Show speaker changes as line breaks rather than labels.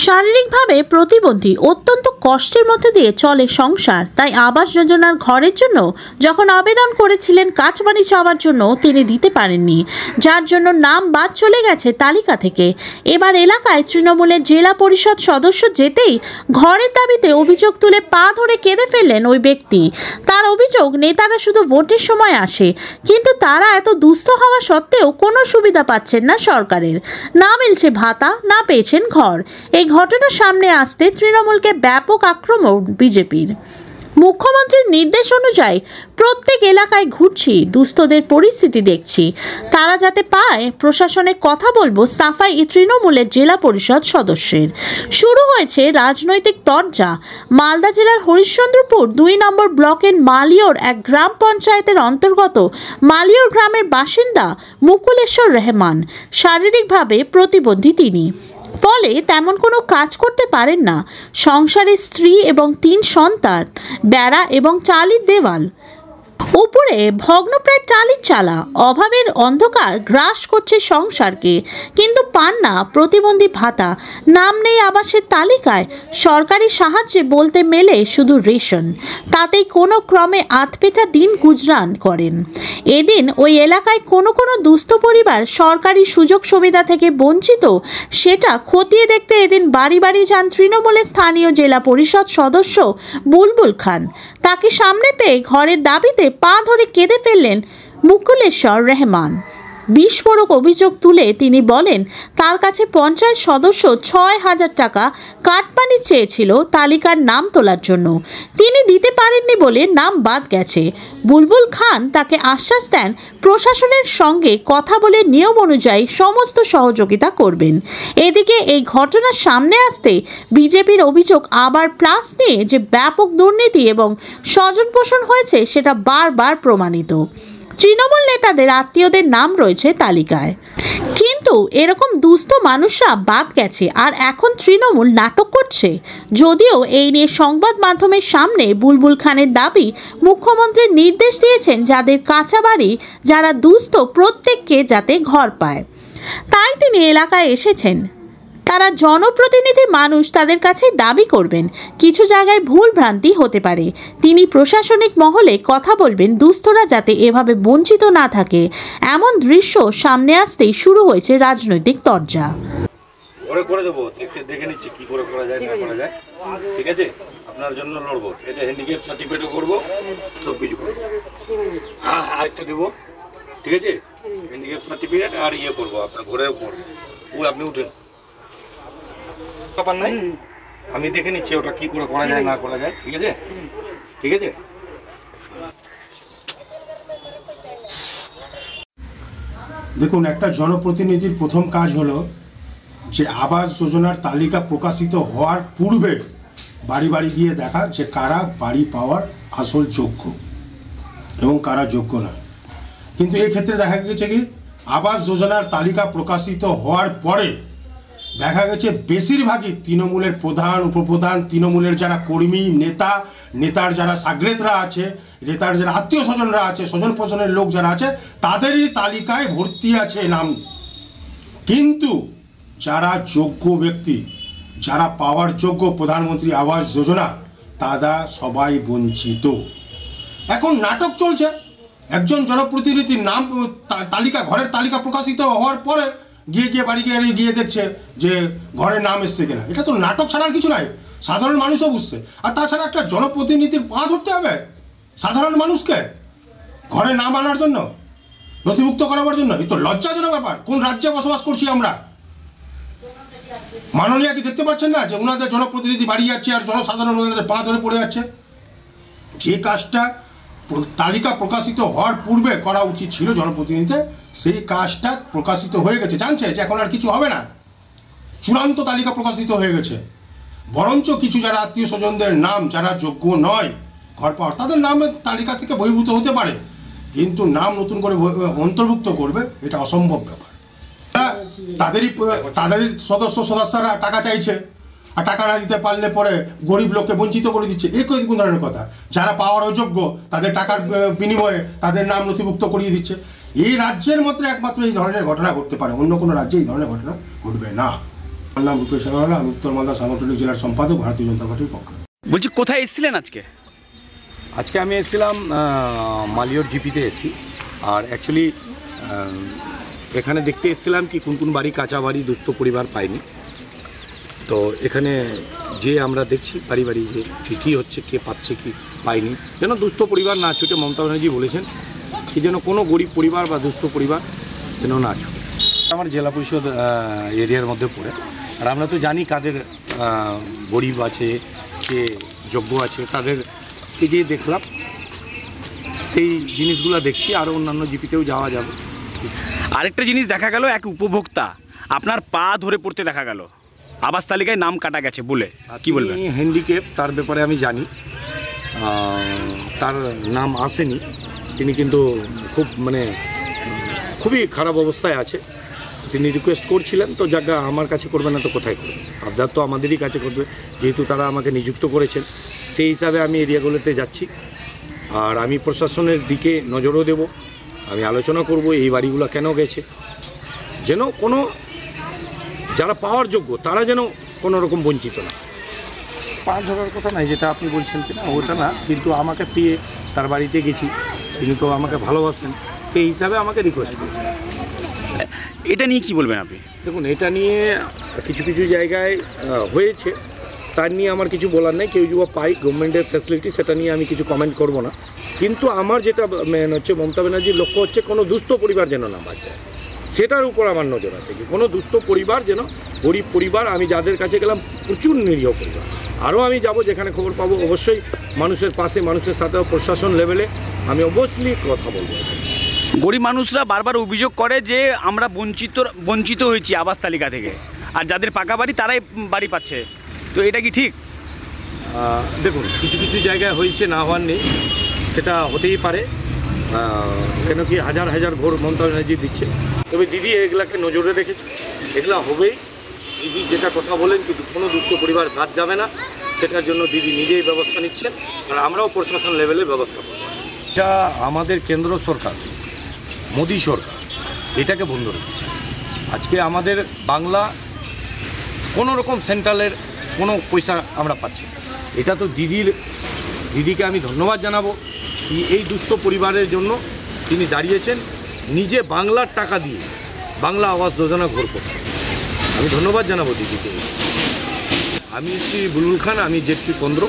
শারীরিকভাবে প্রতিবন্ধী অত্যন্ত কষ্টের মধ্যে দিয়ে চলে সংসার, তাই আবাস যোজনার ঘরের জন্য যখন আবেদন করেছিলেন কাটমানি চাওয়ার জন্য তিনি দিতে পারেননি, যার জন্য নাম বাদ চলে গেছে তালিকা থেকে। এবার এলাকায় তৃণমূলের জেলা পরিষদ সদস্য যেতেই ঘরের দাবিতে অভিযোগ তুলে পা ধরে কেঁদে ফেললেন ওই ব্যক্তি। তার অভিযোগ, নেতারা শুধু ভোটের সময় আসে, কিন্তু তারা এত দুস্থ হওয়া সত্ত্বেও কোনো সুবিধা পাচ্ছেন না সরকারের। না মিলছে ভাতা, না পেয়েছেন ঘর। এই ঘটনা সামনে আসতে তৃণমূলকে ব্যাপক আক্রমণ বিজেপির। মুখ্যমন্ত্রীর নির্দেশ অনুযায়ী প্রত্যেক এলাকায় ঘুরছি, দুস্থদের পরিস্থিতি দেখছি, তারা যাতে পায় প্রশাসনে কথা বলবো সাফাই তৃণমূলের জেলা পরিষদ সদস্যের। শুরু হয়েছে রাজনৈতিক তরজা। মালদা জেলার হরিশ্চন্দ্রপুর 2 নম্বর ব্লকের মালিয়র এক গ্রাম পঞ্চায়েতের অন্তর্গত মালিয়র গ্রামের বাসিন্দা মুকুলেশ্বর রহমান। শারীরিকভাবে প্রতিবন্ধী তিনি, ফলে তেমন কোনো কাজ করতে পারেন না। সংসারে স্ত্রী এবং 3 সন্তান, বেড়া এবং চালির দেওয়াল, উপরে ভগ্নপ্রায় টালির চালা। অভাবের অন্ধকার গ্রাস করছে সংসারকে, কিন্তু পান না প্রতিবন্ধী ভাতা। নাম নেই আবাসের তালিকায়। সরকারি সাহায্যে বলতে মেলে শুধু রেশন, তাতেই কোনো ক্রমে আধপেটা দিন গুজরান করেন। এদিন ওই এলাকায় কোনো দুস্থ পরিবার সরকারি সুযোগ সুবিধা থেকে বঞ্চিত, সেটা খতিয়ে দেখতে এদিন বাড়ি বাড়ি যান তৃণমূলের স্থানীয় জেলা পরিষদ সদস্য বুলবুল খান। তাকে সামনে পেয়ে ঘরের দাবিতে পা ধরে কেঁদে ফেললেন মুকুলেশ্বর রহমান। বিস্ফোরক অভিযোগ তুলে তিনি বলেন, তার কাছে পঞ্চায়েত সদস্য 6,000 টাকা কাটমানি চেয়েছিল তালিকার নাম তোলার জন্য। তিনি দিতে পারেননি বলে নাম বাদ গেছে। বুলবুল খান তাকে আশ্বাস দেন প্রশাসনের সঙ্গে কথা বলে নিয়ম অনুযায়ী সমস্ত সহযোগিতা করবেন। এদিকে এই ঘটনা সামনে আসতে বিজেপির অভিযোগ আবার প্লাস নিয়ে যে ব্যাপক দুর্নীতি এবং স্বজন পোষণ হয়েছে সেটা বারবার প্রমাণিত। তৃণমূল নেতাদের আত্মীয়দের নাম রয়েছে তালিকায়, কিন্তু এরকম দুস্থ মানুষরা বাদ গেছে, আর এখন তৃণমূল নাটক করছে। যদিও এই নিয়ে সংবাদ মাধ্যমের সামনে বুলবুল খানের দাবি, মুখ্যমন্ত্রী নির্দেশ দিয়েছেন যাদের কাঁচা বাড়ি, যারা দুস্থ প্রত্যেককে যাতে ঘর পায়। তাই তিনি এলাকায় এসেছেন। তারা জনপ্রতিনিধি মানুষ, তাদের কাছে দাবি করবেন। কিছু জায়গায় ভুল ভ্রান্তি হতে পারে, তিনি প্রশাসনিক মহলে কথা বলবেন দুস্থরা যাতে এভাবে বঞ্চিত না থাকে। এমন দৃশ্য সামনে আসতেই শুরু হয়েছে রাজনৈতিক তরজা।
করে দেবো, দেখে নিচ্ছি কি করে করা যায় না করা যায়। ঠিক আছে, আপনার জন্য লড়বো। এটা হ্যান্ডিক্যাপ সার্টিফিকেটও করবো, সব কিছু করবো। হ্যাঁ, আরেকটা দেবো। ঠিক আছে, হ্যান্ডিক্যাপ সার্টিফিকেট আর করবো আপনার ঘরের উপর। আপনি উঠেন, ব্যাপার নাই, আমি দেখে নিচ্ছি ওটা কি করে করা যায় না করা যায়। ঠিক আছে, ঠিক আছে।
দেখুন, একটা জনপ্রতিনিধির প্রথম কাজ হলো যে আবাস যোজনার তালিকা প্রকাশিত হওয়ার পূর্বে বাড়ি বাড়ি গিয়ে দেখা যে কারা বাড়ি পাওয়ার আসল যোগ্য এবং কারা যোগ্য নয়। কিন্তু এই ক্ষেত্রে দেখা গেছে কি, আবাস যোজনার তালিকা প্রকাশিত হওয়ার পরে দেখা গেছে বেশিরভাগই তৃণমূলের প্রধান, উপপ্রধান, তৃণমূলের যারা কর্মী, নেতার যারা সাগরেতরা আছে, নেতার যারা আত্মীয় স্বজনরা আছে, স্বজন পোষণের লোক যারা আছে, তাদেরই তালিকায় ভর্তি আছে নাম। কিন্তু যারা যোগ্য ব্যক্তি, যারা পাওয়ার যোগ্য প্রধানমন্ত্রী আবাস যোজনা, তারা সবাই বঞ্চিত। এখন নাটক চলছে। একজন জনপ্রতিনিধির নাম তালিকা, ঘরের তালিকা প্রকাশিত হওয়ার পরে গিয়ে বাড়ি গিয়ে দেখছে যে ঘরের নাম এসছে কিনা। এটা তো নাটক ছাড়ার কিছু নাই, সাধারণ মানুষও বুঝছে। আর তাছাড়া একটা জনপ্রতিনিধির পা ধরতে হবে সাধারণ মানুষকে ঘরে নাম আনার জন্য, নথিভুক্ত করাবার জন্য। এই তো লজ্জাজনক ব্যাপার। কোন রাজ্যে বসবাস করছি আমরা? মাননীয় কি দেখতে পাচ্ছেন না যে ওনাদের জনপ্রতিনিধি বাড়ি যাচ্ছে আর জনসাধারণ ওনাদের পা ধরে পড়ে যাচ্ছে? যে কাজটা তালিকা প্রকাশিত হওয়ার পূর্বে করা উচিত ছিল জনপ্রতিনিধিদের, সেই কাজটা প্রকাশিত হয়ে গেছে, জানছে যে এখন আর কিছু হবে না, চূড়ান্ত তালিকা প্রকাশিত হয়ে গেছে। বরঞ্চ কিছু যারা আত্মীয় স্বজনদের নাম, যারা যোগ্য নয় ঘর পাওয়ার, তাদের নামের তালিকা থেকে বহির্ভূত হতে পারে, কিন্তু নাম নতুন করে অন্তর্ভুক্ত করবে এটা অসম্ভব ব্যাপার। তাদের সদস্যরা টাকা চাইছে, আর টাকা না দিতে পারলে পরে গরিব লোককে বঞ্চিত করে দিচ্ছে। এই কোন ধরনের কথা? যারা পাওয়ার অযোগ্য তাদের টাকার বিনিময়ে তাদের নাম নথিভুক্ত করিয়ে দিচ্ছে। এই রাজ্যের মধ্যে একমাত্র এই ধরনের ঘটনা ঘটতে পারে, অন্য কোনো রাজ্যে এই ধরনের ঘটনা ঘটবে না। আমার নাম রূপেশ আগরওয়ালা, আমি উত্তর মালদা সাংগঠনিক জেলার সম্পাদক, ভারতীয় জনতা পার্টির পক্ষে।
বলছি কোথায় এসেছিলেন আজকে?
আজকে আমি এসেছিলাম মালিয়র জিপিতে এসেছি। আর অ্যাকচুয়ালি এখানে দেখতে এসেছিলাম কি কোন কোন বাড়ি কাঁচা বাড়ি দুস্থ পরিবার পায়নি। তো এখানে যে আমরা দেখছি বাড়ি বাড়ি যে কী হচ্ছে, কে পাচ্ছে কি পায়নি, যেন দুস্থ পরিবার না ছুটে। মমতা ব্যানার্জি বলেছেন কি যেন কোনো গরিব পরিবার বা দুস্থ পরিবার যেন না ছুটে। আমার জেলা পরিষদ এরিয়ার মধ্যে পড়ে। আর আমরা তো জানি কাদের গরিব আছে, কে যোগ্য আছে, তাদেরকে যে দেখলাম সেই জিনিসগুলো দেখছি। আরও অন্যান্য জিপিতেও যাওয়া যাবে।
আরেকটা জিনিস দেখা গেল, এক উপভোক্তা আপনার পা ধরে পড়তে দেখা গেল, আবাস তালিকায় নাম কাটা গেছে বলে, কি বলবেন?
হ্যান্ডিক্যাপ, তার ব্যাপারে আমি জানি, তার নাম আসেনি। তিনি কিন্তু খুবই খারাপ অবস্থায় আছে। তিনি রিকোয়েস্ট করছিলেন, তো জায়গা আমার কাছে করবে না তো কোথায় করবে? আবদার তো আমাদেরই কাছে করবে, যেহেতু তারা আমাকে নিযুক্ত করেছেন। সেই হিসাবে আমি এরিয়াগুলোতে যাচ্ছি। আর আমি প্রশাসনের দিকে নজরও দেব। আমি আলোচনা করব এই বাড়িগুলো কেন গেছে, যেন কোনো যারা পাওয়ার যোগ্য তারা যেন কোনো রকম বঞ্চিত না। পা ধরার কথা নাই, যেটা আপনি বলছেন কিনা ওটা না, কিন্তু আমাকে পেয়ে তার বাড়িতে গেছি, তিনি তো আমাকে ভালোবাসেন, সেই হিসাবে আমাকে রিকোয়েস্ট করছেন।
এটা নিয়ে কি বলবেন আপনি?
দেখুন, এটা নিয়ে কিছু কিছু জায়গায় হয়েছে, তার নিয়ে আমার কিছু বলার নেই। কেউ যদি পাই গভর্নমেন্টের ফ্যাসিলিটি, সেটা নিয়ে আমি কিছু কমেন্ট করব না। কিন্তু আমার যেটা মেন হচ্ছে, মমতা ব্যানার্জির লক্ষ্য হচ্ছে কোনো দুস্থ পরিবার যেন না বাঁচে, সেটার উপর আমার নজর আছে। কি কোনো দুস্থ পরিবার যেন, গরিব পরিবার, আমি যাদের কাছে গেলাম প্রচুর নিরীহ পরিবার, আরও আমি যাব যেখানে খবর পাবো, অবশ্যই মানুষের পাশে, মানুষের সাথে প্রশাসন লেভেলে আমি অবশ্যই কথা বলবো।
গরিব মানুষরা বারবার অভিযোগ করে যে আমরা বঞ্চিত হয়েছি আবাস তালিকা থেকে, আর যাদের পাকা বাড়ি তারাই বাড়ি পাচ্ছে। তো এটা কি ঠিক?
দেখুন, কিছু কিছু জায়গায় হয়েছে, না হওয়ার নেই, সেটা হতেই পারে। কেন কি হাজার হাজার ঘর মমতা ব্যানার্জি দিচ্ছে। তবে দিদি এগুলাকে নজরে রেখেছে, এগুলা হবেই। দিদি যেটা কথা বলেন, কিন্তু কোনো দুস্থ পরিবার বাদ যাবে না, সেটার জন্য দিদি নিজেই ব্যবস্থা নিচ্ছেন। আর আমরাও প্রশাসন লেভেলে ব্যবস্থা করব। এটা আমাদের কেন্দ্র সরকার, মোদী সরকার এটাকে বন্ধ রেখেছে। আজকে আমাদের বাংলা কোনো রকম সেন্ট্রালের কোনো পয়সা আমরা পাচ্ছি না। এটা তো দিদিকে আমি ধন্যবাদ জানাবো। এই দুস্থ পরিবারের জন্য তিনি দাঁড়িয়েছেন, নিজে বাংলার টাকা দিয়ে বাংলা আবাস যোজনা ঘর করছেন। আমি ধন্যবাদ জানাবো দিদিকে। আমি শ্রী বুলবুল খান, আমি জেপি 15।